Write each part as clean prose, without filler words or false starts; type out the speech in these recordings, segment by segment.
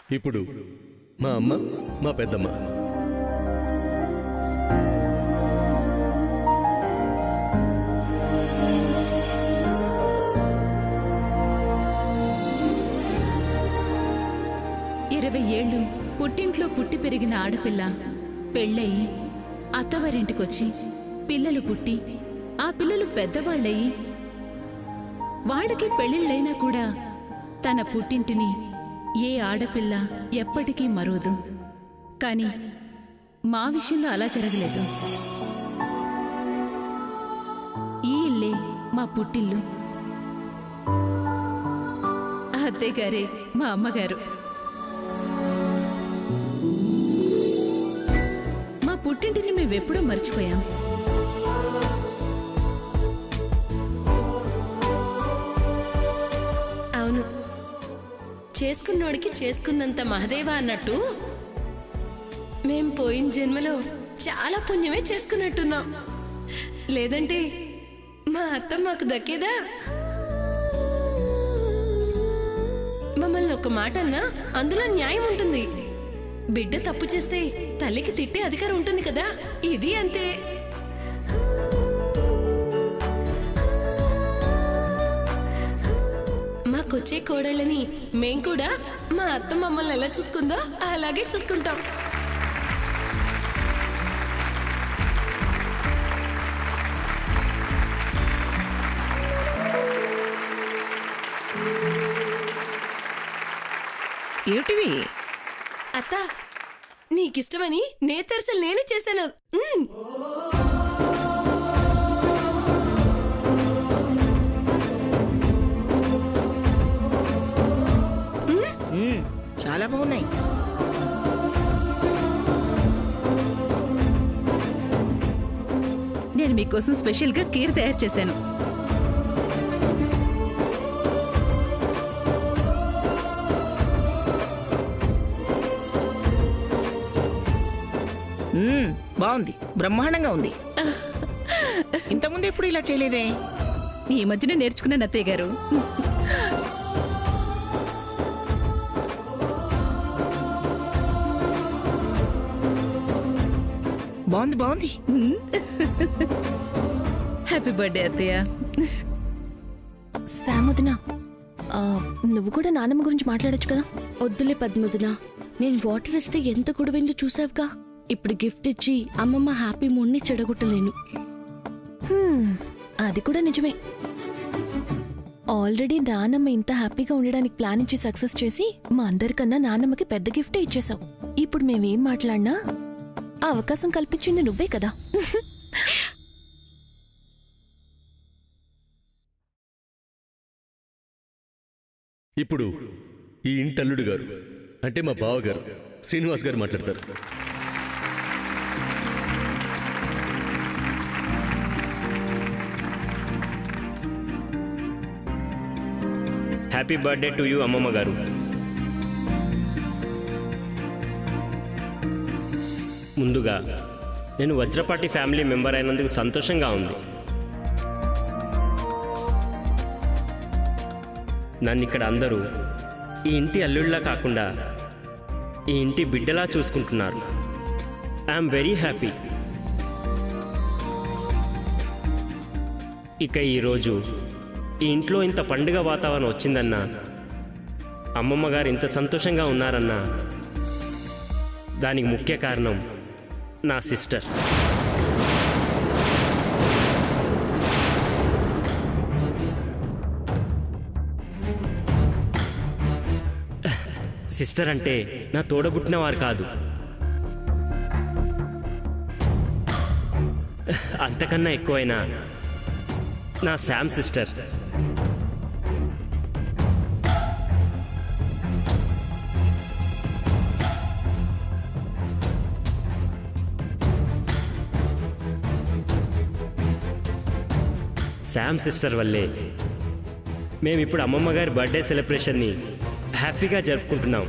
ఇప్పుడు మా అమ్మ, మా పెద్దమ్మ. ఏళ్ళు పుట్టింట్లో పుట్టి పెరిగిన ఆడపిల్ల పెళ్ళయి అత్తవారింటికొచ్చి పిల్లలు పుట్టి ఆ పిల్లలు పెద్దవాళ్ళయి వాళ్ళకి పెళ్ళిళ్ళైనా కూడా తన పుట్టింటిని ఏ ఆడపిల్ల ఎప్పటికీ మరోదు. కానీ మా విషయంలో అలా జరగలేదు. ఈ ఇల్లే మా పుట్టిల్లు. అత్తయ్యగారే మా అమ్మగారు. మా పుట్టింటిని మేమెప్పుడూ మర్చిపోయాం. అవును, చేసుకున్నోడికి చేసుకున్నంత మహదేవ అన్నట్టు మేం పోయిన జన్మలో చాలా పుణ్యమే చేసుకున్నట్టున్నాం. లేదంటే మా అత్త మాకు దక్కేదా? మమ్మల్ని ఒక మాట అన్నా అందులో న్యాయం ఉంటుంది. బిడ్డ తప్పు చేస్తే తల్లికి తిట్టే అధికారం ఉంటుంది కదా, ఇది అంతే. మాకొచ్చే కోడళ్ళని మేం కూడా మా అత్త మమ్మల్ని ఎలా చూసుకుందో అలాగే చూసుకుంటాం. ఏమిటివి? అత్త, నీకిష్టమని నేతరసలు నేనే చేశాను. చాలా బాగున్నాయి. నేను మీకోసం స్పెషల్గా కీర్ తయారు చేశాను. బాగుంది, బ్రహ్మాండంగా ఉంది. ఇంతకుముందు ఎప్పుడు ఇలా చేయలేదే? ఈ మధ్యన నేర్చుకున్నాను అత్తయ్య గారు. బాగుంది బాగుంది. హ్యాపీ బర్త్డే అత్తయ్య. సామోదిన, నువ్వు కూడా నానమ్మ గురించి మాట్లాడొచ్చు కదా. వద్దులే పద్మోదిన, నేను వాటర్ ఇస్తే ఎంత గొడవైందో చూసావుగా. ఇప్పుడు గిఫ్ట్ ఇచ్చి అమ్మమ్మ హ్యాపీ మూడ్ని చెడగొట్టలేను. అది కూడా నిజమే. ఆల్రెడీ నానమ్మ ఇంత హ్యాపీగా ఉండడానికి ప్లాన్ ఇచ్చి సక్సెస్ చేసి మా అందరికన్నా నానమ్మకి పెద్ద గిఫ్టే ఇచ్చేసావు. ఇప్పుడు మేమేం మాట్లాడినా ఆ అవకాశం కల్పించింది నువ్వే కదా. ఇప్పుడు ఈ ఇంటి అల్లుడు గారు అంటే మా బావగారు శ్రీనివాస్ గారు మాట్లాడతారు. హ్యాపీ బర్త్డే టు యూ అమ్మమ్మ గారు. ముందుగా నేను వజ్రపాటి ఫ్యామిలీ మెంబర్ అయినందుకు సంతోషంగా ఉంది. నన్ను ఇక్కడ అందరూ ఈ ఇంటి అల్లుళ్ళలా కాకుండా ఈ ఇంటి బిడ్డలా చూసుకుంటున్నారు. I'm very happy. ఇక ఈరోజు ఈ ఇంట్లో ఇంత పండుగ వాతావరణం వచ్చిందన్నా, అమ్మమ్మ గారు ఇంత సంతోషంగా ఉన్నారన్నా దానికి ముఖ్య కారణం నా సిస్టర్. సిస్టర్ అంటే నా తోడబుట్టిన వారు కాదు, అంతకన్నా ఎక్కువైనా నా శామ్ సిస్టర్. శామ్ సిస్టర్ వల్లే మేమిప్పుడు అమ్మమ్మ గారి బర్త్డే సెలబ్రేషన్ని హ్యాపీగా జరుపుకుంటున్నాం.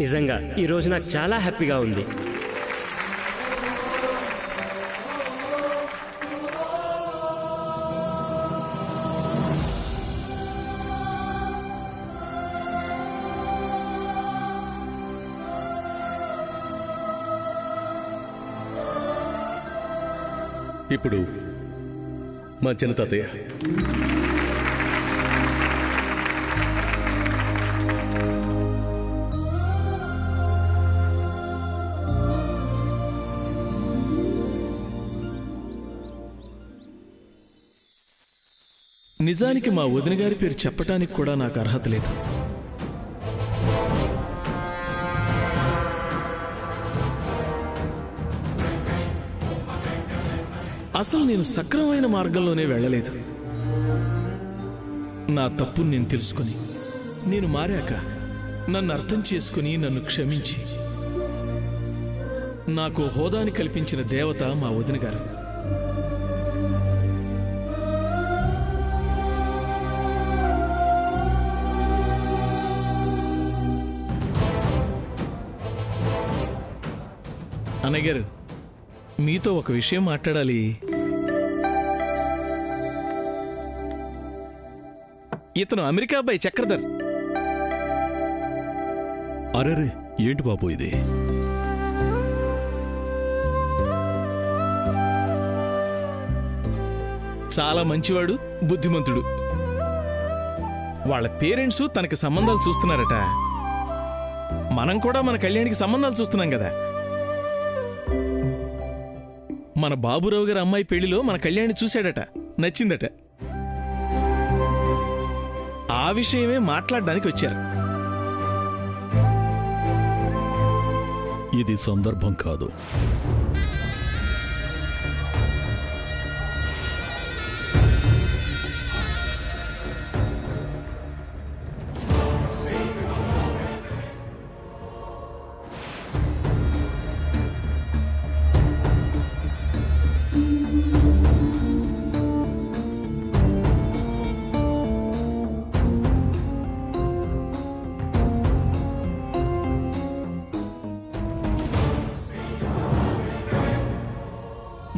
నిజంగా ఈరోజు నాకు చాలా హ్యాపీగా ఉంది. ఇప్పుడు మా చిన్న తాతయ్య. నిజానికి మా వదిన గారి పేరు చెప్పటానికి కూడా నాకు అర్హత లేదు. అసలు నేను సక్రమమైన మార్గంలోనే వెళ్ళలేదు. నా తప్పుని నేను తెలుసుకుని, నేను మారాక నన్ను అర్థం చేసుకుని నన్ను క్షమించి నాకు హోదాని కల్పించిన దేవత మా వదిన గారు. అన్నయ్య గారు, మీతో ఒక విషయం మాట్లాడాలి. ఇతను అమెరికా అబ్బాయి చక్రధర్. అరెరే, ఏంటి బాబు ఇది? చాలా మంచివాడు, బుద్ధిమంతుడు. వాళ్ళ పేరెంట్స్ తనకి సంబంధాలు చూస్తున్నారట. మనం కూడా మన కళ్యాణికి సంబంధాలు చూస్తున్నాం కదా. మన బాబురావు గారి అమ్మాయి పెళ్లిలో మన కళ్యాణి చూశాడట, నచ్చిందట. ఆ విషయమే మాట్లాడడానికి వచ్చారు. ఇది సందర్భం కాదు.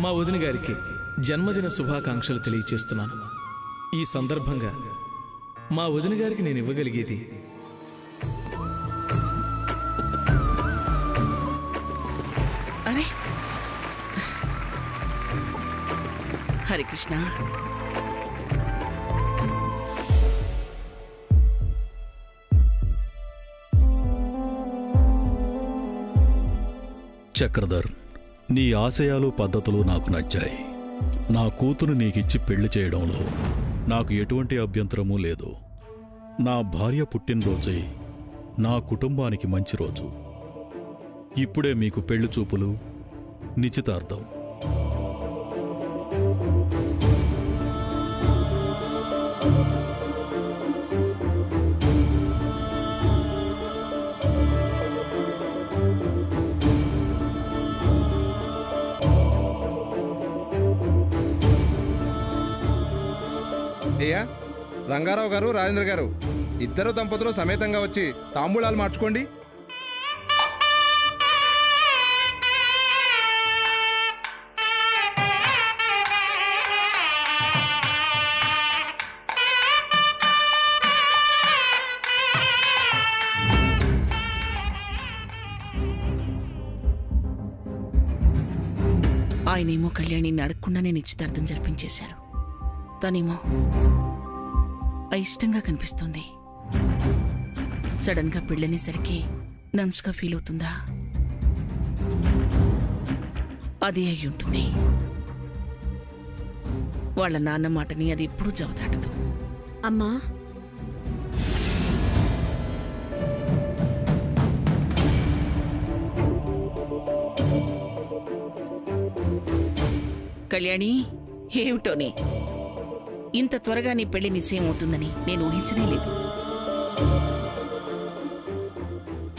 మా వదిన గారికి జన్మదిన శుభాకాంక్షలు తెలియచేస్తున్నాను. ఈ సందర్భంగా మా వదిన గారికి నేను ఇవ్వగలిగేది అరే హరే కృష్ణ. చక్రధర్, నీ ఆశయాలు పద్ధతులు నాకు నచ్చాయి. నా కూతురు నీకిచ్చి పెళ్లి చేయడంలో నాకు ఎటువంటి అభ్యంతరమూ లేదు. నా భార్య పుట్టినరోజే నా కుటుంబానికి మంచి రోజు. ఇప్పుడే మీకు పెళ్లి చూపులు, నిశ్చితార్థం. అయ్యా, రంగారావు గారు, రాజేంద్ర గారు, ఇద్దరు దంపతులు సమేతంగా వచ్చి తాంబూలాలు మార్చుకోండి. ఆయనేమో కళ్యాణిని అడగకుండానే నిశ్చితార్థం జరిపించేశారు. తనేమో అయిష్టంగా కనిపిస్తుంది. సడన్ గా పెళ్ళనేసరికి నమ్స్గా ఫీల్ అవుతుందా? అదే అయి ఉంటుంది. వాళ్ళ నాన్న మాటని అది ఎప్పుడూ జవదాటదు. అమ్మా, కళ్యాణి, ఏమిటోనే ఇంత త్వరగా నీ పెళ్లి నిశ్చయం అవుతుందని నేను ఊహించనే లేదు.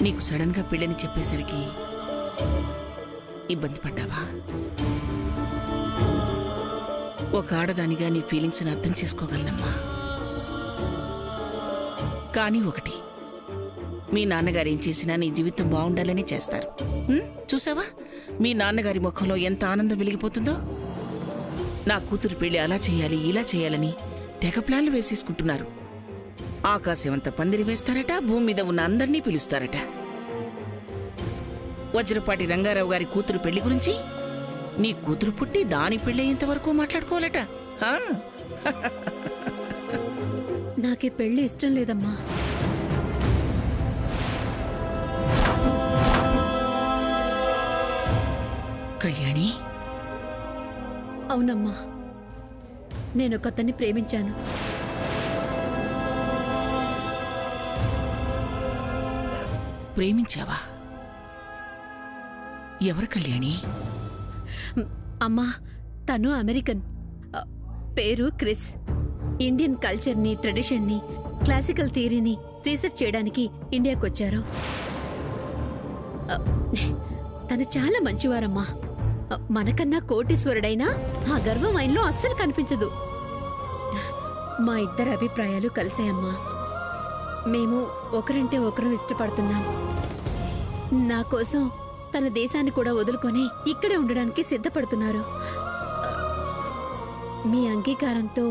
నీకు సడన్ గా పెళ్ళని చెప్పేసరికి ఇబ్బంది పడ్డావా? ఒక ఆడదానిగా నీ ఫీలింగ్స్ని అర్థం చేసుకోగలనమ్మా. కానీ ఒకటి, మీ నాన్నగారు ఏం చేసినా నీ జీవితం బాగుండాలని చేస్తారు. చూసావా మీ నాన్నగారి ముఖంలో ఎంత ఆనందం వెలిగిపోతుందో? నా కూతురు పెళ్లి అలా చేయాలి, ఇలా చేయాలని తెగ ప్లాన్లు వేసేసుకుంటున్నారు. ఆకాశమంత పందిరి వేస్తారట, భూమి మీద ఉన్న అందరినీ పిలుస్తారట. వజ్రపాటి రంగారావు గారి కూతురు పెళ్లి గురించి నీ కూతురు పుట్టి దాని పెళ్ళయ్యేంత వరకు మాట్లాడుకోవాలట. ఆ? నాకే పెళ్లి ఇష్టం లేదమ్మా. కళ్యాణి, అవునమ్మా, నేను ఒకతన్ని ప్రేమించాను. ప్రేమించావా? ఎవరు కళ్యాణి? అమ్మా, తను అమెరికన్. పేరు క్రిస్. ఇండియన్ కల్చర్ని, ట్రెడిషన్ని, క్లాసికల్ థియరీని రీసెర్చ్ చేయడానికి ఇండియాకొచ్చారు. తను చాలా మంచివారమ్మా. మనకన్నా కోటీశ్వరుడైనా ఆ గర్వం ఆయనలో అస్సలు కనిపించదు. మా ఇద్దరి అభిప్రాయాలు కలిసాయమ్మా. మేము ఒకరంటే ఒకరు ఇష్టపడుతున్నాం. నా కోసం తన దేశాన్ని కూడా వదులుకొని ఇక్కడే ఉండడానికి సిద్ధపడుతున్నారు. మీ అంగీకారంతో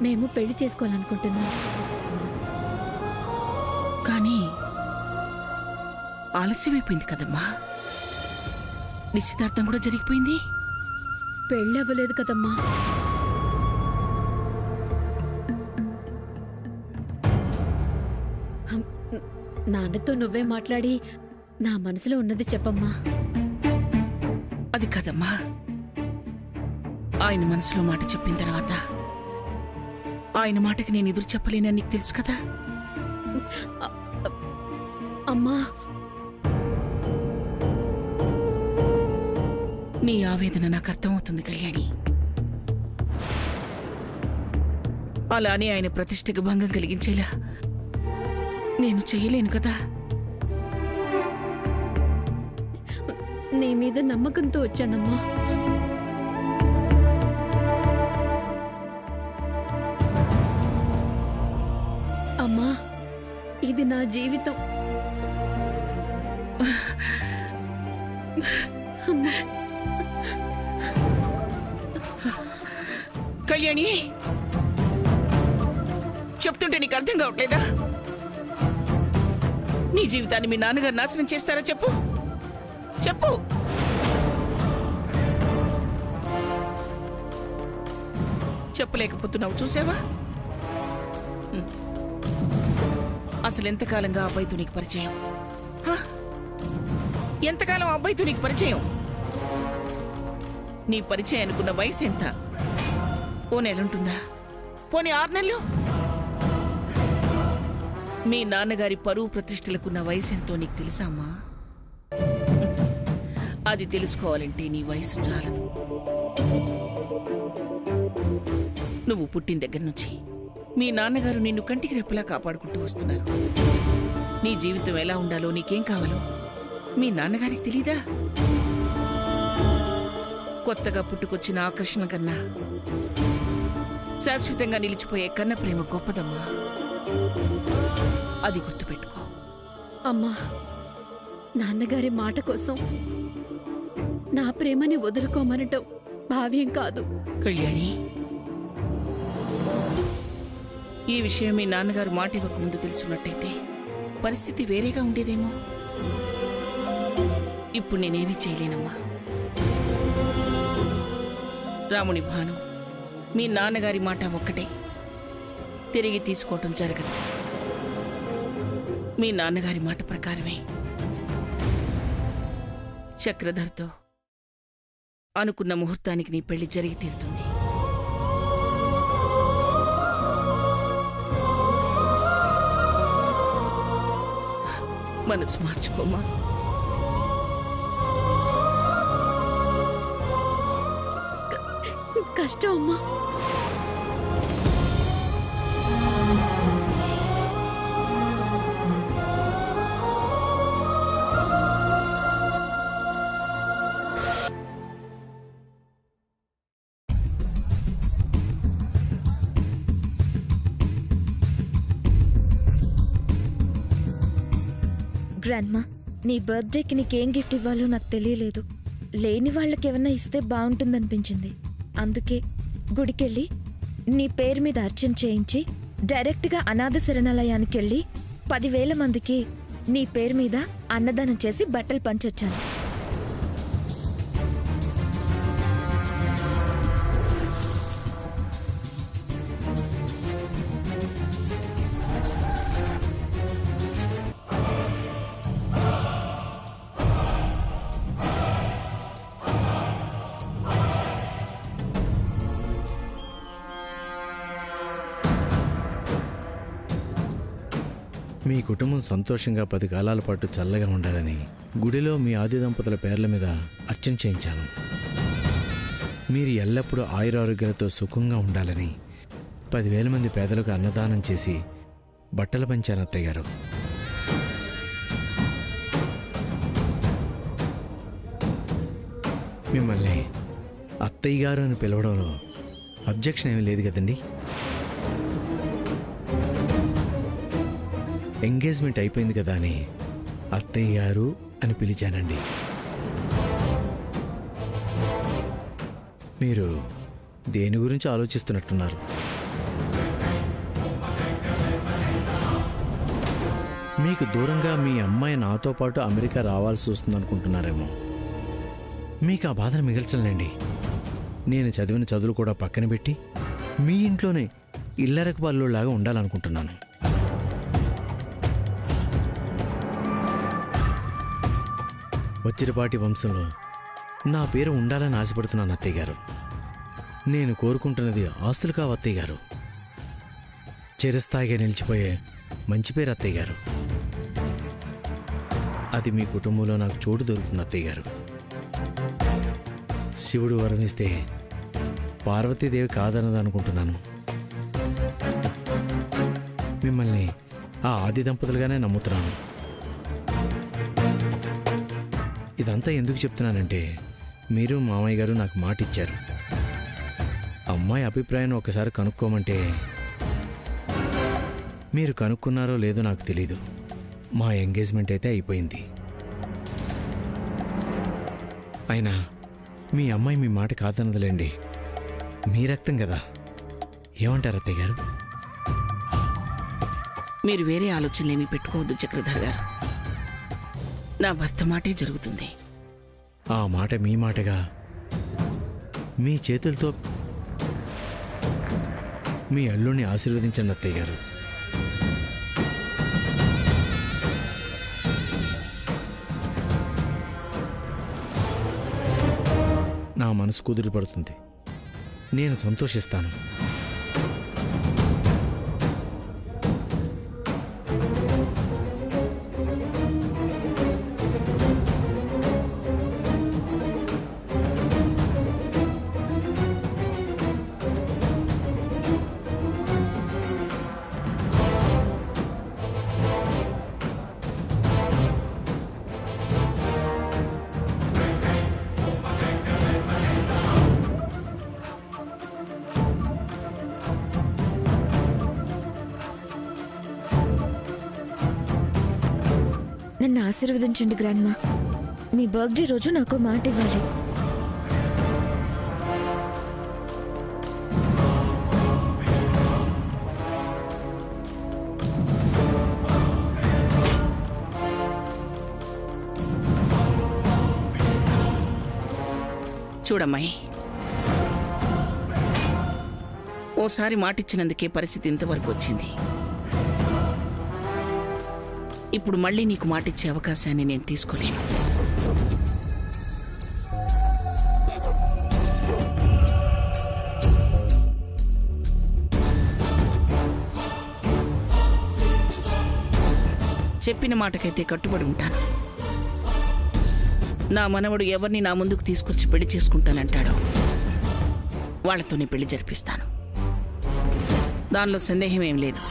మేము పెళ్లి చేసుకోవాలనుకుంటున్నాం. కానీ ఆలస్యమైపోయింది కదమ్మా. నిశ్చితార్థం కూడా జరిగిపోయింది. పెళ్ళి అవ్వలేదు కదమ్మా. నాన్నతో నువ్వే మాట్లాడి నా మనసులో ఉన్నది చెప్పమ్మా. అది కదమ్మా, ఆయన మనసులో మాట చెప్పిన తర్వాత ఆయన మాటకి నేను ఎదురు చెప్పలేనని నీకు తెలుసు కదా. అమ్మా, నీ ఆవేదన నాకు అర్థమవుతుంది కళ్యాణి. అలానే ఆయన ప్రతిష్టకు భంగం కలిగించేలా నేను చేయలేను కదా. నీ మీద నమ్మకంతో వచ్చానమ్మా. అమ్మా, ఇది నా జీవితం. కళ్యాణి, చెప్తుంటే నీకు అర్థం కావట్లేదా? నీ జీవితాన్ని మీ నాన్నగారు నాశనం చేస్తారా? చెప్పు చెప్పు. చెప్పలేకపోతున్నావు, చూసావా? అసలు ఎంతకాలంగా ఆ అబ్బాయితో నీకు పరిచయం? ఎంతకాలం ఆ అబ్బాయితో నీకు పరిచయం? నీ పరిచయం అనుకున్న వయసు ఎంత? ఓ నెలుంటుందా? పోనీ 6 నెలలు? మీ నాన్నగారి పరువు ప్రతిష్టలకున్న వయసు ఎంతో నీకు తెలుసా అమ్మా? అది తెలుసుకోవాలంటే నీ వయసు చాలదు. నువ్వు పుట్టిన దగ్గర నుంచి మీ నాన్నగారు నిన్ను కంటికి రెప్పలా కాపాడుకుంటూ వస్తున్నారు. నీ జీవితం ఎలా ఉండాలో, నీకేం కావాలో మీ నాన్నగారికి తెలీదా? కొత్తగా పుట్టుకొచ్చిన ఆకర్షణ కన్నా శాశ్వతంగా నిలిచిపోయే కన్న ప్రేమ గొప్పదమ్మా. అది గుర్తుపెట్టుకో. అమ్మా, నాన్నగారి మాట కోసం నా ప్రేమని వదులుకోమనటం భావ్యం కాదు. కళ్యాణి, ఈ విషయం మీ నాన్నగారు మాట ఇవ్వకముందు తెలుసున్నట్టయితే పరిస్థితి వేరేగా ఉండేదేమో. ఇప్పుడు నేనేమీ చేయలేనమ్మా. రాముని బాణం మీ నాన్నగారి మాట ఒక్కటే, తిరిగి తీసుకోవటం జరగదు. మీ నాన్నగారి మాట ప్రకారమే చక్రధర్తో అనుకున్న ముహూర్తానికి నీ పెళ్లి జరిగి తీరుతుంది. మనసు మార్చుకోమా. కష్టం అమ్మా. గ్రాండ్మా, నీ బర్త్డేకి నీకేం గిఫ్ట్ ఇవ్వాలో నాకు తెలియలేదు. లేని వాళ్ళకి ఏమన్నా ఇస్తే బాగుంటుందనిపించింది. అందుకే గుడికెళ్ళి నీ పేరు మీద అర్చన చేయించి డైరెక్ట్గా అనాథ శరణాలయానికి వెళ్ళి 10,000 మందికి నీ పేరు మీద అన్నదానం చేసి బట్టలు పంచొచ్చాను. మీ కుటుంబం సంతోషంగా 10 కాలాల పాటు చల్లగా ఉండాలని గుడిలో మీ ఆది దంపతుల పేర్ల మీద అర్చన చేయించాను. మీరు ఎల్లప్పుడూ ఆయురారోగ్యాలతో సుఖంగా ఉండాలని 10,000 మంది పేదలకు అన్నదానం చేసి బట్టలు పంచాను అత్తయ్య గారు. మిమ్మల్ని అత్తయ్య గారు అని పిలవడంలో అబ్జెక్షన్ ఏమీ లేదు కదండి? ఎంగేజ్మెంట్ అయిపోయింది కదా అని అత్తయ్య గారు అని పిలిచానండి. మీరు దేని గురించి ఆలోచిస్తున్నట్టున్నారు? మీకు దూరంగా మీ అమ్మాయి నాతో పాటు అమెరికా రావాల్సి వస్తుందనుకుంటున్నారేమో. మీకు ఆ బాధను మిగల్చలేండి. నేను చదివిన చదువులు కూడా పక్కన పెట్టి మీ ఇంట్లోనే ఇల్లరకు పల్లులాగా ఉండాలనుకుంటున్నాను. వచ్చిరపాటి వంశంలో నా పేరు ఉండాలని ఆశపడుతున్నాను అత్తయ్య గారు. నేను కోరుకుంటున్నది ఆస్తులు కావు అత్తయ్య గారు, చిరస్థాయిగా నిలిచిపోయే మంచి పేరు అత్తయ్య గారు. అది మీ కుటుంబంలో నాకు చోటు దొరుకుతుంది అత్తయ్య గారు. శివుడు వరమిస్తే పార్వతీదేవి కాదన్నది అనుకుంటున్నాను. మిమ్మల్ని ఆ ఆది దంపతులుగానే నమ్ముతున్నాను. ఇదంతా ఎందుకు చెప్తున్నానంటే, మీరు మామయ్య గారు నాకు మాట ఇచ్చారు. అమ్మాయి అభిప్రాయాన్ని ఒకసారి కనుక్కోమంటే, మీరు కనుక్కున్నారో లేదో నాకు తెలీదు. మా ఎంగేజ్మెంట్ అయితే అయిపోయింది. అయినా మీ అమ్మాయి మీ మాట కాదన్నదిలేండి. మీ రక్తం కదా. ఏమంటారు అత్తయ్య గారు? మీరు వేరే ఆలోచనలేమీ పెట్టుకోవద్దు చక్రధర్ గారు. నా భర్త మాటే జరుగుతుంది. ఆ మాట మీ మాటగా మీ చేతులతో మీ అల్లుడిని ఆశీర్వదించండి అత్తయ్య గారు. నా మనసు కుదురు పడుతుంది. నేను సంతోషిస్తాను. నన్ను ఆశీర్వదించండి గ్రాండ్మా. మీ బర్త్డే రోజు నాకు మాట ఇవ్వాలి. చూడమ్మాయి, ఓసారి మాటిచ్చినందుకే పరిస్థితి ఇంతవరకు వచ్చింది. ఇప్పుడు మళ్ళీ నీకు మాటిచ్చే అవకాశాన్ని నేను తీసుకోలేను. చెప్పిన మాటకైతే కట్టుబడి ఉంటాను. నా మనవడు ఎవరిని నా ముందుకు తీసుకొచ్చి పెళ్లి చేసుకుంటానంటాడో వాళ్లతోనే పెళ్లి జరిపిస్తాను. దానిలో సందేహం ఏం లేదు.